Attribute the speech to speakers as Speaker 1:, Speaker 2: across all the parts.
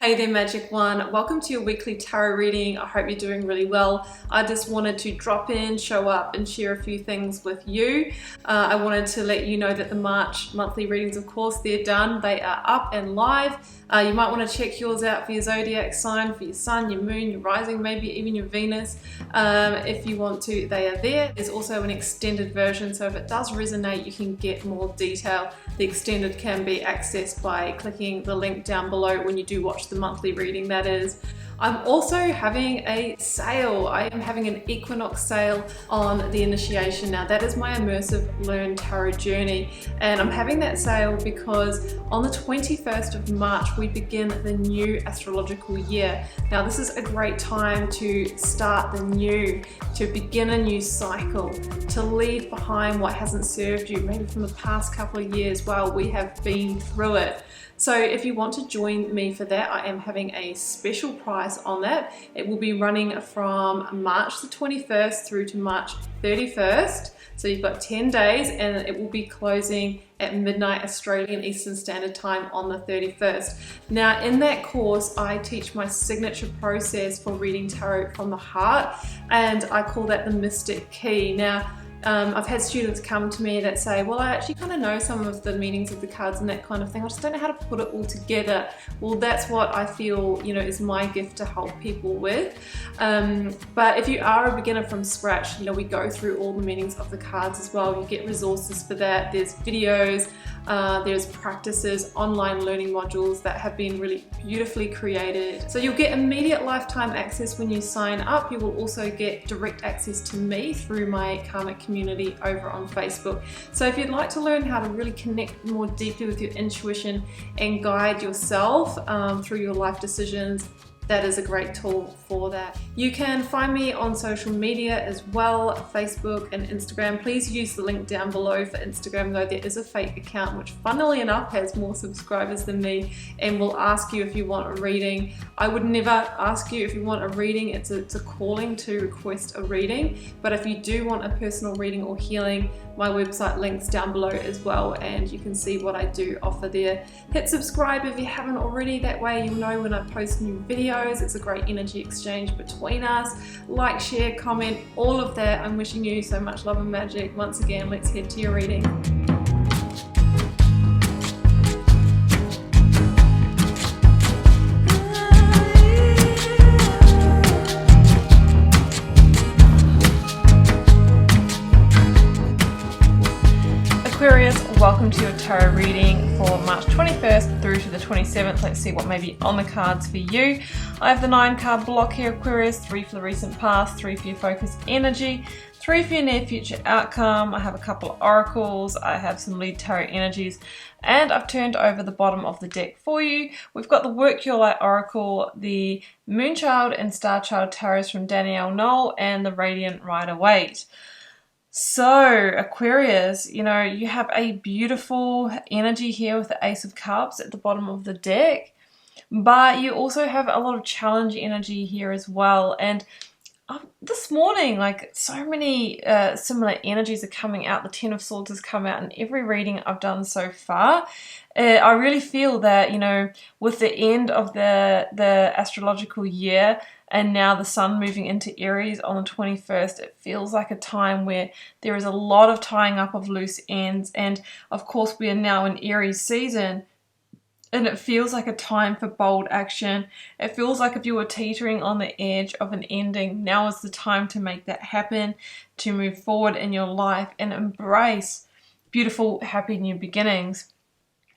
Speaker 1: Hey there, Magic One. Welcome to your weekly tarot reading. I hope you're doing really well. I just wanted to drop in, show up, and share a few things with you. I wanted to let you know that the March monthly readings, of course, they're done. They are up and live. You might want to check yours out for your zodiac sign, for your sun, your moon, your rising, maybe even your Venus. If you want to, they are there. There's also an extended version, so if it does resonate, you can get more detail. The extended can be accessed by clicking the link down below when you do watch the monthly reading, that is. I'm also having a sale. I am having an equinox sale on the initiation. Now that is my immersive learn tarot journey, and I'm having that sale because on the 21st of March we begin the new astrological year. Now this is a great time to start the new, to begin a new cycle, to leave behind what hasn't served you, maybe from the past couple of years while we have been through it. So if you want to join me for that, I am having a special price on that. It will be running from March the 21st through to March 31st. So you've got 10 days, and it will be closing at midnight Australian Eastern Standard Time on the 31st. Now in that course, I teach my signature process for reading tarot from the heart, and I call that the Mystic Key. Now, I've had students come to me that say, well, I actually kind of know some of the meanings of the cards and that kind of thing. I just don't know how to put it all together. Well, that's what I feel, is my gift to help people with. But if you are a beginner from scratch, we go through all the meanings of the cards as well. You get resources for that. There's videos, there's practices, online learning modules that have been really beautifully created. So you'll get immediate lifetime access when you sign up. You will also get direct access to me through my karmic community over on Facebook. So if you'd like to learn how to really connect more deeply with your intuition and guide yourself through your life decisions, that is a great tool for that. You can find me on social media as well, Facebook and Instagram. Please use the link down below for Instagram, though there is a fake account which funnily enough has more subscribers than me and will ask you if you want a reading. I would never ask you if you want a reading. It's a calling to request a reading, but if you do want a personal reading or healing, my website links down below as well, and you can see what I do offer there. Hit subscribe if you haven't already, that way you'll know when I post new videos. It's a great energy exchange between us. Like, share, comment, all of that. I'm wishing you so much love and magic. Once again, let's head to your reading. Aquarius, welcome to your tarot reading for March 21st through to the 27th. Let's see what may be on the cards for you. I have the 9-card block here, Aquarius, 3 for the recent past, 3 for your focus energy, 3 for your near future outcome. I have a couple of oracles, I have some lead tarot energies, and I've turned over the bottom of the deck for you. We've got the Work Your Light Oracle, the Moonchild and Starchild Tarots from Danielle Knoll, and the Radiant Rider-Waite. So Aquarius, you have a beautiful energy here with the Ace of Cups at the bottom of the deck, but you also have a lot of challenge energy here as well. And this morning, so many similar energies are coming out. The Ten of Swords has come out in every reading I've done so far. I really feel that, with the end of the astrological year, and now the sun moving into Aries on the 21st, it feels like a time where there is a lot of tying up of loose ends. And of course, we are now in Aries season, and it feels like a time for bold action. It feels like if you were teetering on the edge of an ending, now is the time to make that happen, to move forward in your life and embrace beautiful, happy new beginnings.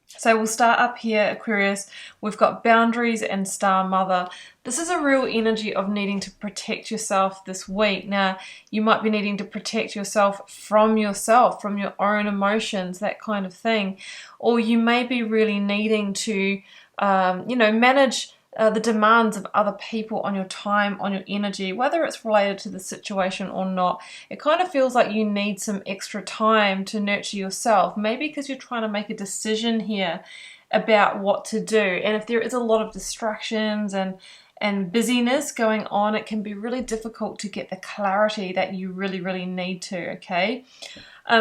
Speaker 1: So we'll start up here, Aquarius. We've got boundaries and Star Mother. This is a real energy of needing to protect yourself this week. Now, you might be needing to protect yourself, from your own emotions, that kind of thing. Or you may be really needing to, manage the demands of other people on your time, on your energy, whether it's related to the situation or not. It kind of feels like you need some extra time to nurture yourself, maybe because you're trying to make a decision here about what to do. And if there is a lot of distractions and and busyness going on, it can be really difficult to get the clarity that you really need to, okay?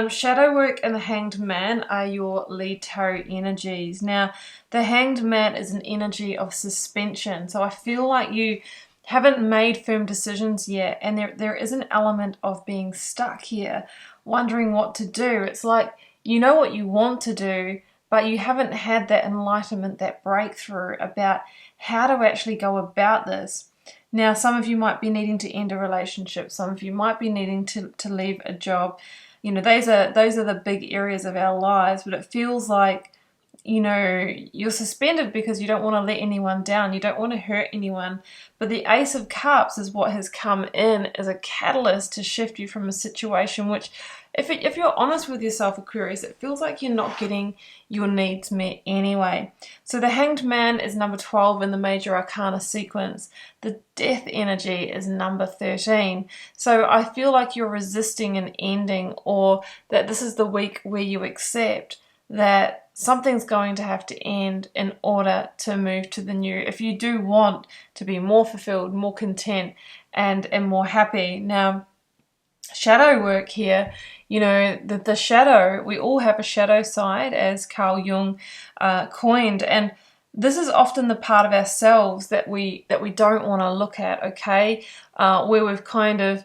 Speaker 1: Shadow work and the Hanged Man are your lead tarot energies. Now, the Hanged Man is an energy of suspension. So I feel like you haven't made firm decisions yet, and there is an element of being stuck here, wondering what to do. It's like you know what you want to do, but you haven't had that enlightenment, that breakthrough about how to actually go about this. Now, some of you might be needing to end a relationship. Some of you might be needing to leave a job. You know, those are the big areas of our lives, but it feels like, you know, you're suspended because you don't want to let anyone down. You don't want to hurt anyone. But the Ace of Cups is what has come in as a catalyst to shift you from a situation which, if you're honest with yourself, Aquarius, it feels like you're not getting your needs met anyway. So the Hanged Man is number 12 in the Major Arcana sequence. The Death energy is number 13. So I feel like you're resisting an ending, or that this is the week where you accept that something's going to have to end in order to move to the new, if you do want to be more fulfilled, more content, and more happy. Now, shadow work here, you know, the shadow, we all have a shadow side, as Carl Jung coined, and this is often the part of ourselves that we don't want to look at, okay, where we've kind of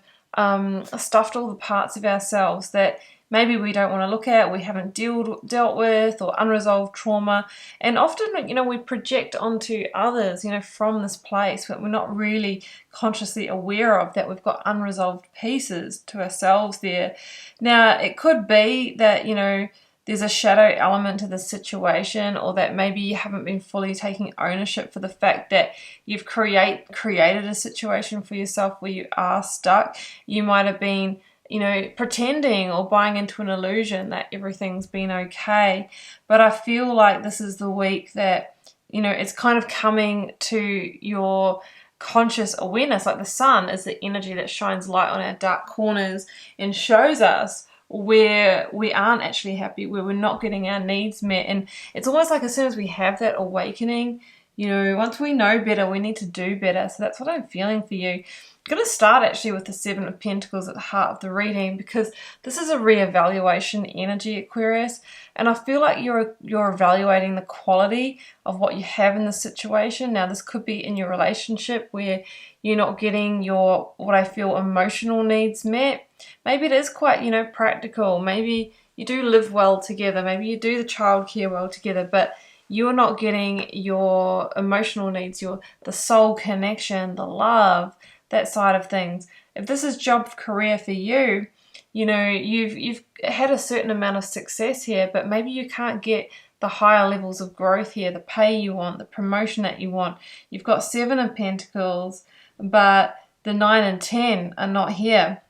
Speaker 1: stuffed all the parts of ourselves that maybe we don't want to look at, we haven't dealt with, or unresolved trauma. And often, you know, we project onto others, you know, from this place, but we're not really consciously aware of that we've got unresolved pieces to ourselves there. Now, it could be that, you know, there's a shadow element to the situation, or that maybe you haven't been fully taking ownership for the fact that you've created a situation for yourself where you are stuck. You might have been, you know, pretending or buying into an illusion that everything's been okay. But I feel like this is the week that, you know, it's kind of coming to your conscious awareness. Like the sun is the energy that shines light on our dark corners and shows us where we aren't actually happy, where we're not getting our needs met. And it's almost like as soon as we have that awakening, you know, once we know better, we need to do better. So that's what I'm feeling for you. I'm going to start actually with the Seven of Pentacles at the heart of the reading, because this is a reevaluation energy, Aquarius, and I feel like you're evaluating the quality of what you have in the situation. Now, this could be in your relationship where you're not getting your, what I feel, emotional needs met. Maybe it is quite, you know, practical. Maybe you do live well together. Maybe you do the childcare well together, but you're not getting your emotional needs, the soul connection, the love, that side of things. If this is job career for you, you know, you've had a certain amount of success here, but maybe you can't get the higher levels of growth here, the pay you want, the promotion that you want. You've got Seven of Pentacles, but the 9 and 10 are not here.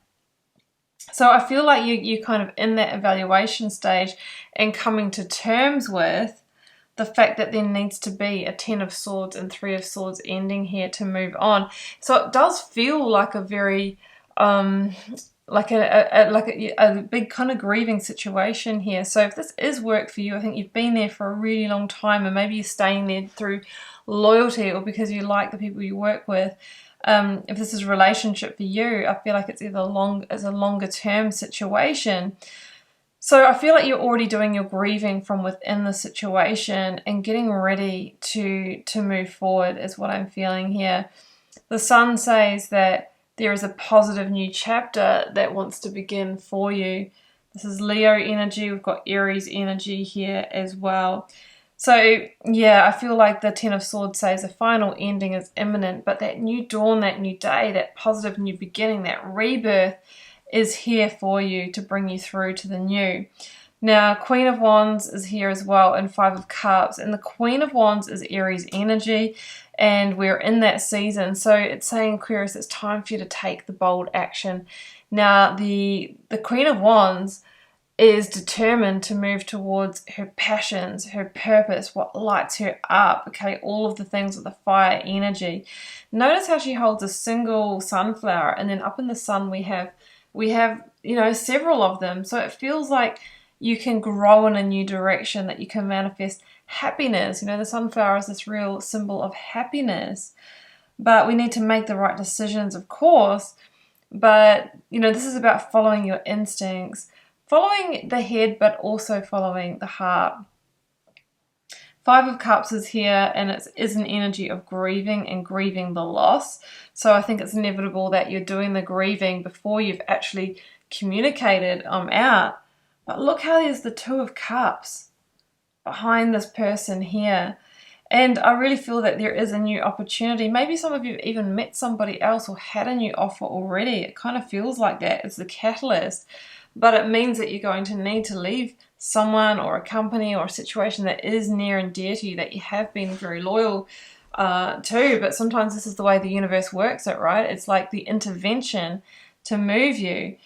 Speaker 1: So I feel like you're kind of in that evaluation stage and coming to terms with the fact that there needs to be a 10 of Swords and 3 of Swords ending here to move on. So it does feel like a very, like a big kind of grieving situation here. So if this is work for you, I think you've been there for a really long time, and maybe you're staying there through loyalty or because you like the people you work with. If this is a relationship for you, I feel like it's either a longer term situation. So I feel like you're already doing your grieving from within the situation and getting ready to move forward is what I'm feeling here. The Sun says that there is a positive new chapter that wants to begin for you. This is Leo energy. We've got Aries energy here as well. So yeah, I feel like the 10 of Swords says a final ending is imminent, but that new dawn, that new day, that positive new beginning, that rebirth is here for you to bring you through to the new. Now, Queen of Wands is here as well, and 5 of Cups, and the Queen of Wands is Aries energy, and we're in that season. So it's saying, Aquarius, it's time for you to take the bold action. Now, the Queen of Wands is determined to move towards her passions, her purpose, what lights her up, okay, all of the things with the fire energy. Notice how she holds a single sunflower, and then up in the sun we have, you know, several of them. So it feels like you can grow in a new direction, that you can manifest happiness. You know, the sunflower is this real symbol of happiness.
Speaker 2: but we need to make the right decisions, of course. But, you know, this is about following your instincts, following the head, but also following the heart. Five of Cups is here, and it is an energy of grieving and grieving the loss. So I think it's inevitable that you're doing the grieving before you've actually communicated, I'm out. But look how there's the Two of Cups behind this person here. And I really feel that there is a new opportunity. Maybe some of you have even met somebody else or had a new offer already. It kind of feels like that. It's the catalyst. But it means that you're going to need to leave someone or a company or a situation that is near and dear to you, that you have been very loyal to. But sometimes this is the way the universe works it, right? It's like the intervention to move you.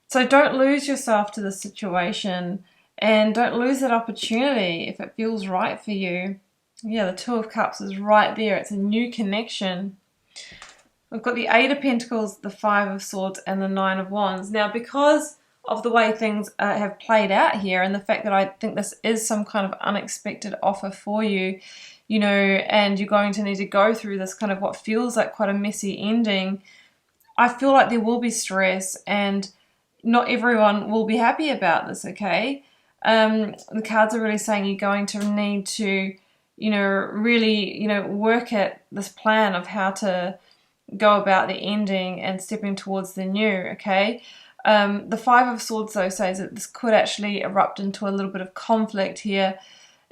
Speaker 2: So don't lose yourself to the situation, and don't lose that opportunity if it feels right for you. Yeah, the Two of Cups is right there. It's a new connection. We've got the Eight of Pentacles, the Five of Swords, and the Nine of Wands. Now, because of the way things have played out here, and the fact that I think this is some kind of unexpected offer for you, you know, and you're going to need to go through this kind of what feels like quite a messy ending, I feel like there will be stress, and not everyone will be happy about this, okay? The cards are really saying you're going to need to, you know, really, you know, work at this plan of how to go about the ending and stepping towards the new, okay? The Five of Swords, though, says that this could actually erupt into a little bit of conflict here.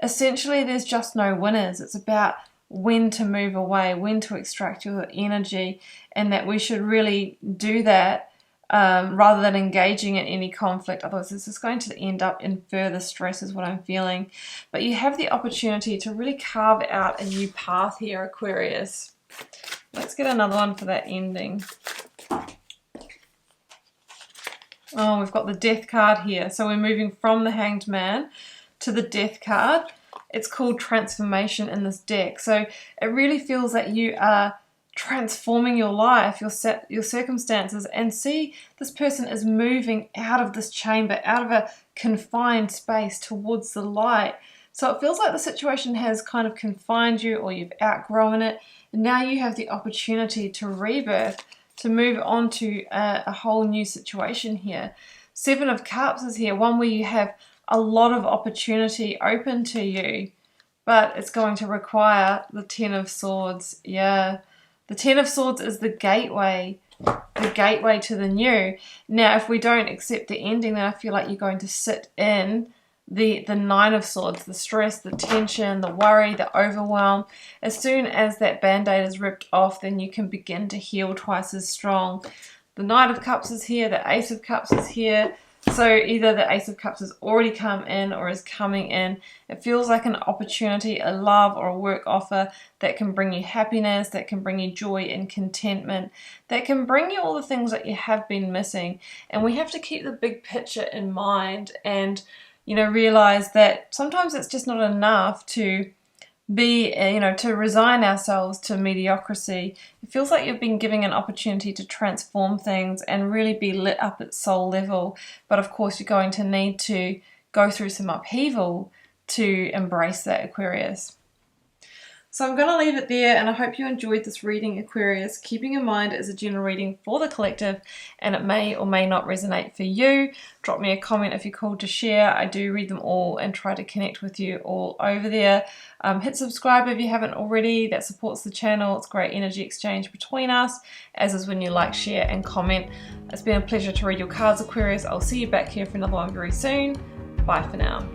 Speaker 2: Essentially, there's just no winners. It's about when to move away, when to extract your energy, and that we should really do that rather than engaging in any conflict. Otherwise, this is going to end up in further stress is what I'm feeling. But you have the opportunity to really carve out a new path here, Aquarius. Let's get another one for that ending. Oh, we've got the Death card here. So we're moving from the Hanged Man to the Death card. It's called transformation in this deck. So it really feels that you are transforming your life, your circumstances, and see this person is moving out of this chamber, out of a confined space towards the light. So it feels like the situation has kind of confined you, or you've outgrown it, and now you have the opportunity to rebirth, to move on to a whole new situation here. Seven of Cups is here, one where you have a lot of opportunity open to you, but it's going to require the Ten of Swords. Yeah. The Ten of Swords is the gateway to the new. Now, if we don't accept the ending, then I feel like you're going to sit in the Nine of Swords, the stress, the tension, the worry, the overwhelm. As soon as that band-aid is ripped off, then you can begin to heal twice as strong. The Knight of Cups is here, the Ace of Cups is here. So either the Ace of Cups has already come in or is coming in. It feels like an opportunity, a love or a work offer that can bring you happiness, that can bring you joy and contentment, that can bring you all the things that you have been missing. And we have to keep the big picture in mind, and, you know, realize that sometimes it's just not enough to be, you know, to resign ourselves to mediocrity. It feels like you've been given an opportunity to transform things and really be lit up at soul level. But of course, you're going to need to go through some upheaval to embrace that, Aquarius. So I'm going to leave it there, and I hope you enjoyed this reading, Aquarius. Keeping in mind it's a general reading for the collective, and it may or may not resonate for you. Drop me a comment if you're called to share. I do read them all and try to connect with you all over there. Hit subscribe if you haven't already. That supports the channel. It's great energy exchange between us, as is when you like, share, and comment. It's been a pleasure to read your cards, Aquarius. I'll see you back here for another one very soon. Bye for now.